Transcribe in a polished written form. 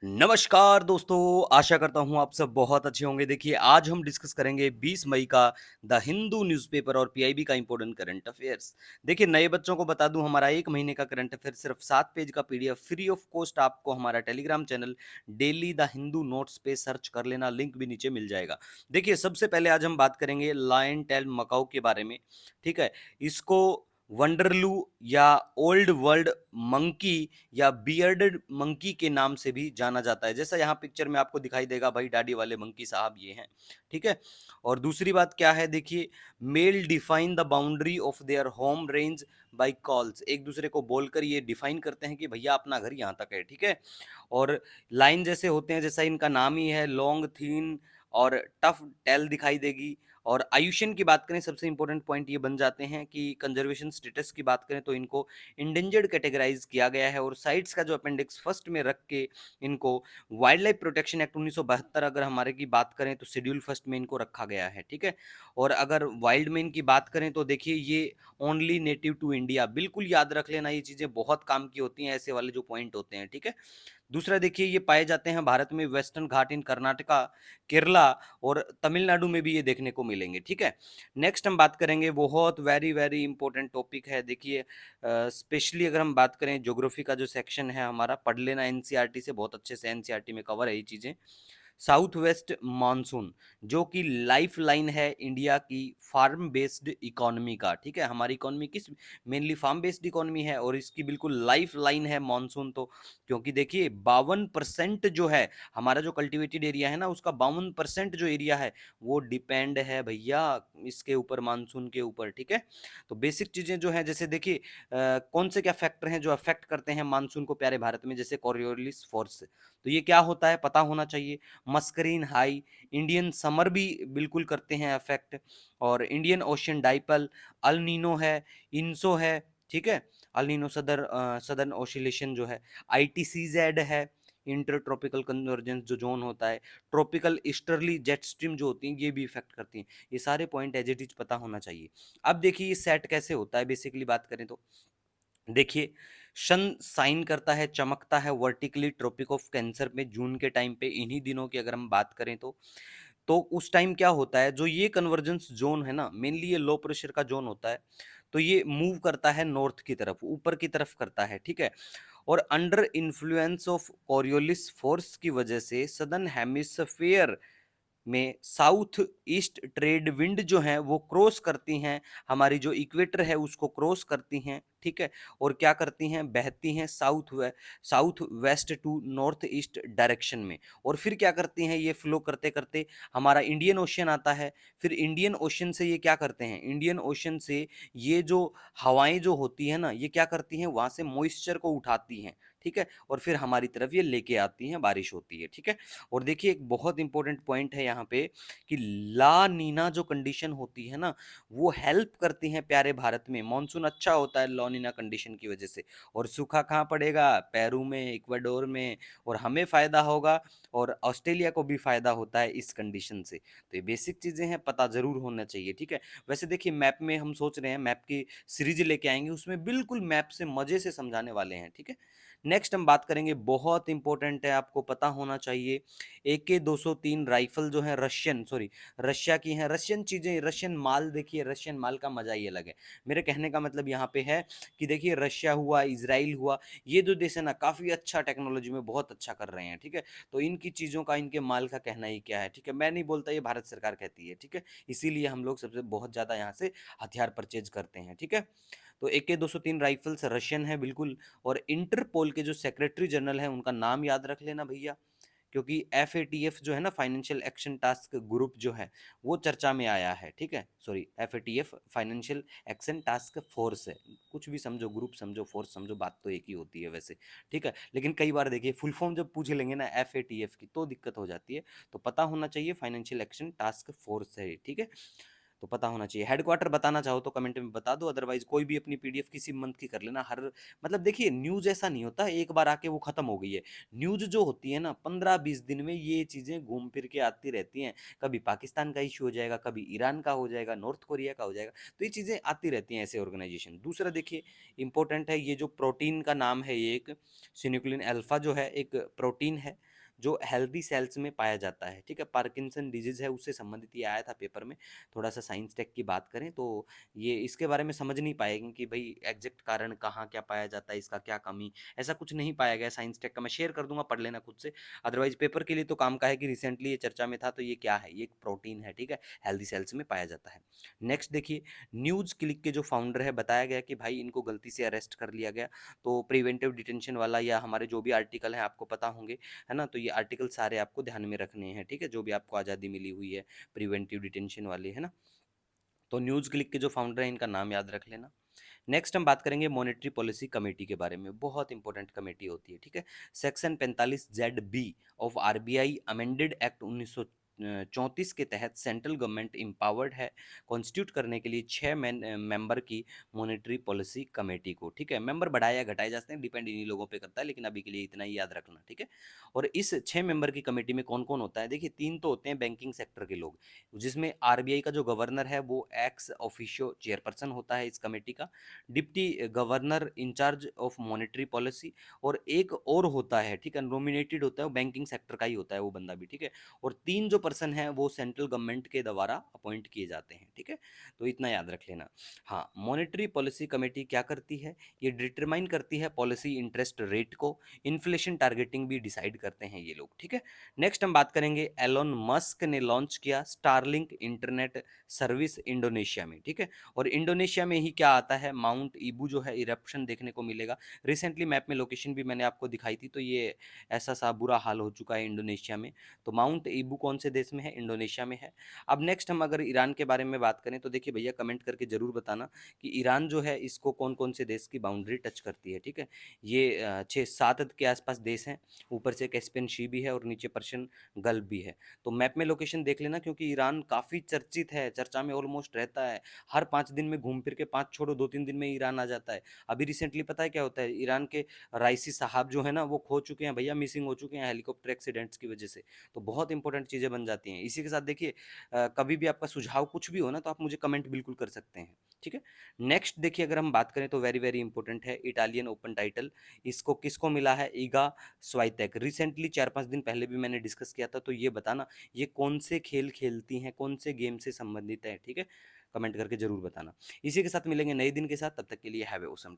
नमस्कार दोस्तों, आशा करता हूँ आप सब बहुत अच्छे होंगे। देखिए, आज हम डिस्कस करेंगे 20 मई का द हिंदू न्यूज़पेपर और पीआईबी का इम्पोर्टेंट करंट अफेयर्स। देखिए, नए बच्चों को बता दूँ, हमारा 1 महीने का करंट अफेयर सिर्फ 7 पेज का पीडीएफ फ्री ऑफ कॉस्ट आपको हमारा Telegram channel daily the Hindu notes पे सर्च कर लेना, लिंक भी नीचे मिल जाएगा। देखिए, सबसे पहले आज हम बात करेंगे लायन टेल मकाऊ के बारे में, ठीक है? इसको वंडरलू या ओल्ड वर्ल्ड मंकी या बियर्डेड मंकी के नाम से भी जाना जाता है। जैसा यहाँ पिक्चर में आपको दिखाई देगा, भाई दाढ़ी वाले मंकी साहब ये हैं, ठीक है। और दूसरी बात क्या है, देखिए, male define the boundary of their home range by calls. एक दूसरे को बोलकर ये डिफाइन करते हैं कि भैया अपना घर यहाँ तक है, ठीक है। और लाइन जैसे होते हैं, जैसा इनका नाम ही है, लॉन्ग थीन और टफ टेल दिखाई देगी। और आयुष्यन की बात करें, सबसे इंपॉर्टेंट पॉइंट ये बन जाते हैं कि कंजर्वेशन स्टेटस की बात करें तो इनको इंडेंजर्ड कैटेगराइज किया गया है। और साइट्स का जो अपेंडिक्स फर्स्ट में रख के इनको वाइल्ड लाइफ प्रोटेक्शन एक्ट 1972 अगर हमारे की बात करें तो शेड्यूल फर्स्ट में इनको रखा गया है, ठीक है। और अगर वाइल्ड में इनकी बात करें तो देखिए, ये ओनली नेटिव टू इंडिया, बिल्कुल याद रख लेना, ये चीज़ें बहुत काम की होती हैं, ऐसे वाले जो पॉइंट होते हैं, ठीक है। दूसरा देखिए, ये पाए जाते हैं भारत में वेस्टर्न घाट इन कर्नाटका, केरला और तमिलनाडु में भी ये देखने को मिलेंगे, ठीक है। नेक्स्ट हम बात करेंगे, बहुत वेरी वेरी इंपॉर्टेंट टॉपिक है। देखिए, स्पेशली अगर हम बात करें ज्योग्राफी का जो सेक्शन है हमारा, पढ़ लेना एनसीईआरटी से, बहुत अच्छे से एनसीईआरटी में कवर है ये चीज़ें। साउथ वेस्ट मानसून, जो कि लाइफ लाइन है इंडिया की फार्म बेस्ड इकोनॉमी का, ठीक है। हमारी इकोनॉमी किस मेनली फार्म बेस्ड इकोनॉमी है और इसकी बिल्कुल लाइफ लाइन है मानसून। तो क्योंकि देखिए, 52% जो है हमारा जो कल्टिवेटेड एरिया है ना, उसका 52% जो एरिया है वो डिपेंड है भैया इसके ऊपर, मानसून के ऊपर, ठीक है। तो बेसिक चीजें जो है, जैसे देखिए, कौन से क्या फैक्टर हैं जो अफेक्ट करते हैं मानसून को प्यारे भारत में, जैसे कोरियोलिस फोर्स। तो ये क्या होता है पता होना चाहिए। मस्करीन हाई, इंडियन समर भी बिल्कुल करते हैं अफेक्ट। और Indian ocean dipole, El Nino है, इंसो है, ठीक है। अल नीनो सदर्न ओसिलेशन जो है, आईटीसीजेड है, इंटर ट्रॉपिकल कन्वर्जेंस जो जोन होता है, ट्रॉपिकल ईस्टर्ली जेट स्ट्रीम जो होती हैं ये भी इफेक्ट करती हैं। ये सारे पॉइंट एज इट इज पता होना चाहिए। अब देखिए, ये सेट कैसे होता है, बेसिकली बात करें तो देखिए, सन साइन करता है, चमकता है वर्टिकली ट्रॉपिक ऑफ कैंसर में जून के टाइम पे, इन्हीं दिनों की अगर हम बात करें तो उस टाइम क्या होता है, जो ये कन्वर्जेंस जोन है ना, मेनली ये लो प्रेशर का जोन होता है। तो ये मूव करता है नॉर्थ की तरफ, ऊपर की तरफ करता है, ठीक है। और under influence of Coriolis force की वजह से सदर्न हेमिस्फेयर में साउथ ईस्ट ट्रेड विंड जो है वो क्रॉस करती हैं, हमारी जो इक्वेटर है उसको क्रॉस करती हैं, ठीक है। और क्या करती हैं, बहती हैं south west to north east direction में। और फिर क्या करती हैं, ये फ्लो करते करते हमारा इंडियन ओशियन आता है। फिर इंडियन ओशियन से ये क्या करते हैं, इंडियन ओशियन से ये जो हवाएं जो होती है ना, ये क्या करती हैं, वहां से मॉइस्चर को उठाती हैं, ठीक है। और फिर हमारी तरफ ये लेके आती हैं, बारिश होती है, ठीक है। और देखिए, एक बहुत इंपॉर्टेंट पॉइंट है यहाँ पे कि ला नीना जो कंडीशन होती है ना, वो हेल्प करती है प्यारे भारत में, मानसून अच्छा होता है ला नीना कंडीशन की वजह से। और सूखा कहाँ पड़ेगा, पेरू में, इक्वाडोर में। और हमें फायदा होगा और ऑस्ट्रेलिया को भी फायदा होता है इस कंडीशन से। तो ये बेसिक चीजें हैं, पता जरूर होना चाहिए, ठीक है। वैसे देखिए, मैप में हम सोच रहे हैं मैप की सीरीज लेके आएंगे, उसमें बिल्कुल मैप से मजे से समझाने वाले हैं, ठीक है। नेक्स्ट हम बात करेंगे, बहुत इंपॉर्टेंट है, आपको पता होना चाहिए। AK-203 राइफल जो है रशिया की है। रशियन चीजें, रशियन माल, देखिए रशियन माल का मजा ही अलग है। मेरे कहने का मतलब यहाँ पे है कि देखिए, रशिया हुआ, इजराइल हुआ, ये जो देश है ना, काफी अच्छा टेक्नोलॉजी में बहुत अच्छा कर रहे हैं, ठीक है। तो इनकी चीजों का, इनके माल का कहना ही क्या है, ठीक है। मैं नहीं बोलता, ये भारत सरकार कहती है, ठीक है। इसीलिए हम लोग सबसे बहुत ज्यादा यहाँ से हथियार परचेज करते हैं, ठीक है। तो AK-203 राइफल्स रशियन है बिल्कुल। और इंटरपोल के जो सेक्रेटरी जनरल हैं उनका नाम याद रख लेना भैया, क्योंकि FATF जो है ना, फाइनेंशियल एक्शन टास्क ग्रुप जो है, वो चर्चा में आया है, ठीक है। Sorry, FATF financial action task force है। कुछ भी समझो, ग्रुप समझो, फोर्स समझो, बात तो एक ही होती है वैसे, ठीक है। लेकिन कई बार देखिए, फुल फॉर्म जब पूछ लेंगे ना FATF की तो दिक्कत हो जाती है। तो पता होना चाहिए, फाइनेंशियल एक्शन टास्क फोर्स है, ठीक है। तो पता होना चाहिए। हेडक्वार्टर बताना चाहो तो कमेंट में बता दो, अदरवाइज कोई भी अपनी पीडीएफ किसी मंथ की कर लेना। हर मतलब देखिए, न्यूज़ ऐसा नहीं होता एक बार आके वो खत्म हो गई है। न्यूज़ जो होती है ना, 15-20 दिन में ये चीज़ें घूम फिर के आती रहती हैं। कभी पाकिस्तान का इशू हो जाएगा, कभी ईरान का हो जाएगा, नॉर्थ कोरिया का हो जाएगा। तो ये चीज़ें आती रहती हैं ऐसे ऑर्गेनाइजेशन। दूसरा देखिए, इंपॉर्टेंट है, ये जो प्रोटीन का नाम है, ये एक सिनुक्लिन अल्फा जो है एक प्रोटीन है। जो हेल्दी सेल्स में पाया जाता है, ठीक है? पार्किंसन डिजीज़ है, उससे संबंधित ये आया था पेपर में। थोड़ा-सा साइंस टेक की बात करें तो ये इसके बारे में समझ नहीं पाएँगे कि भई एग्ज़ैक्ट कारण कहाँ क्या पाया जाता है, इसका क्या कमी, ऐसा कुछ नहीं पाया गया साइंस टेक का। मैं शेयर कर दूँगा, पढ़ लेना खुद से। अदरवाइज़ पेपर के लिए तो काम का है कि रिसेंटली ये चर्चा में था, तो ये क्या है? ये एक प्रोटीन है, ठीक है? हेल्दी सेल्स में पाया जाता है। नेक्स्ट देखिए, न्यूज़ क्लिक के जो फाउंडर है, बताया गया कि भाई इनको गलती से अरेस्ट कर लिया गया। तो प्रिवेंटिव डिटेंशन वाला या हमारे जो भी आर्टिकल हैं आपको पता होंगे, है ना? तो ये आर्टिकल सारे आपको ध्यान में रखने हैं, ठीक है? जो भी आपको आज़ादी मिली हुई है, प्रिवेंटिव डिटेंशन वाले, है ना? तो न्यूज़ क्लिक के जो फाउंडर हैं, इनका नाम याद रख लेना। नेक्स्ट हम बात करेंगे मॉनेटरी पॉलिसी कमेटी के बारे में। बहुत इंपॉर्टेंट कमेटी होती है, ठीक है? Section 45 Z B of RBI amended act 1934 के तहत सेंट्रल गवर्नमेंट इम्पावर्ड है कॉन्स्टिट्यूट करने के लिए 6 मेंबर की मॉनेटरी पॉलिसी कमेटी को, ठीक है? मेंबर बढ़ाए या घटाए जा सकते हैं, डिपेंड इन्हीं लोगों पे करता है, लेकिन अभी के लिए इतना ही याद रखना, ठीक है? और इस 6 मेंबर की कमेटी में कौन कौन होता है? देखिए, 3 तो होते हैं बैंकिंग सेक्टर के लोग, जिसमें आरबीआई का जो गवर्नर है वो एक्स ऑफिशियो चेयरपर्सन होता है इस कमेटी का, deputy governor in charge of monetary policy, और एक और होता है, ठीक है, नॉमिनेटेड होता है, वो बैंकिंग सेक्टर का ही होता है वो बंदा भी, ठीक है? और 3 जो पर्सन हैं वो सेंट्रल गवर्नमेंट के द्वारा अपॉइंट किए जाते हैं, ठीक है? तो इतना याद रख लेना। हाँ, मॉनेटरी पॉलिसी कमेटी क्या करती है? ये डिटरमाइन करती है पॉलिसी इंटरेस्ट रेट को, इन्फ्लेशन टारगेटिंग भी डिसाइड करते हैं ये लोग, ठीक है? नेक्स्ट हम बात करेंगे, एलोन मस्क ने लॉन्च किया स्टारलिंक इंटरनेट सर्विस इंडोनेशिया में, ठीक है? और इंडोनेशिया में ही क्या आता है, माउंट ईबू जो है इरप्शन देखने को मिलेगा। रिसेंटली मैप में लोकेशन भी मैंने आपको दिखाई थी, तो ये ऐसा सा बुरा हाल हो चुका है इंडोनेशिया में। तो माउंट ईबू कौन से देश में है? इंडोनेशिया में है। अब नेक्स्ट हम अगर ईरान के बारे में बात करें तो देखिए भैया, कमेंट करके जरूर बताना कि ईरान जो है इसको कौन कौन से देश की बाउंड्री टच करती है, ठीक है? ये 6-7 के आसपास देश हैं, ऊपर से कैस्पियन सी भी है और नीचे पर्शियन गल्फ भी है। तो मैप में लोकेशन देख लेना, क्योंकि ईरान काफ़ी चर्चित है, चर्चा में ऑलमोस्ट रहता है। हर 5 दिन में घूम फिर के, 5 छोड़ो 2-3 दिन में ईरान आ जाता है। अभी रिसेंटली पता है क्या होता है? ईरान के राइसी साहब जो है ना, वो खो चुके हैं भैया, मिसिंग हो चुके हैं हेलीकॉप्टर एक्सीडेंट्स की वजह से। तो बहुत इंपॉर्टेंट चीज़ें बन जाती हैं। इसी के साथ देखिए, कभी भी आपका सुझाव कुछ भी हो ना, तो आप मुझे कमेंट बिल्कुल कर सकते हैं, ठीक है? नेक्स्ट देखिए, अगर हम बात करें तो वेरी वेरी इंपॉर्टेंट है, इटालियन ओपन टाइटल। इसको किसको मिला है? ईगा स्वाइटेक। रिसेंटली 4-5 दिन पहले भी मैंने डिस्कस किया था, तो ये बताना ये कौन से खेल खेलती हैं, कौन से गेम से संबंधित है, ठीक है? कमेंट करके जरूर बताना। इसी के साथ मिलेंगे नए दिन के साथ, तब तक के लिए हैव ए ऑसम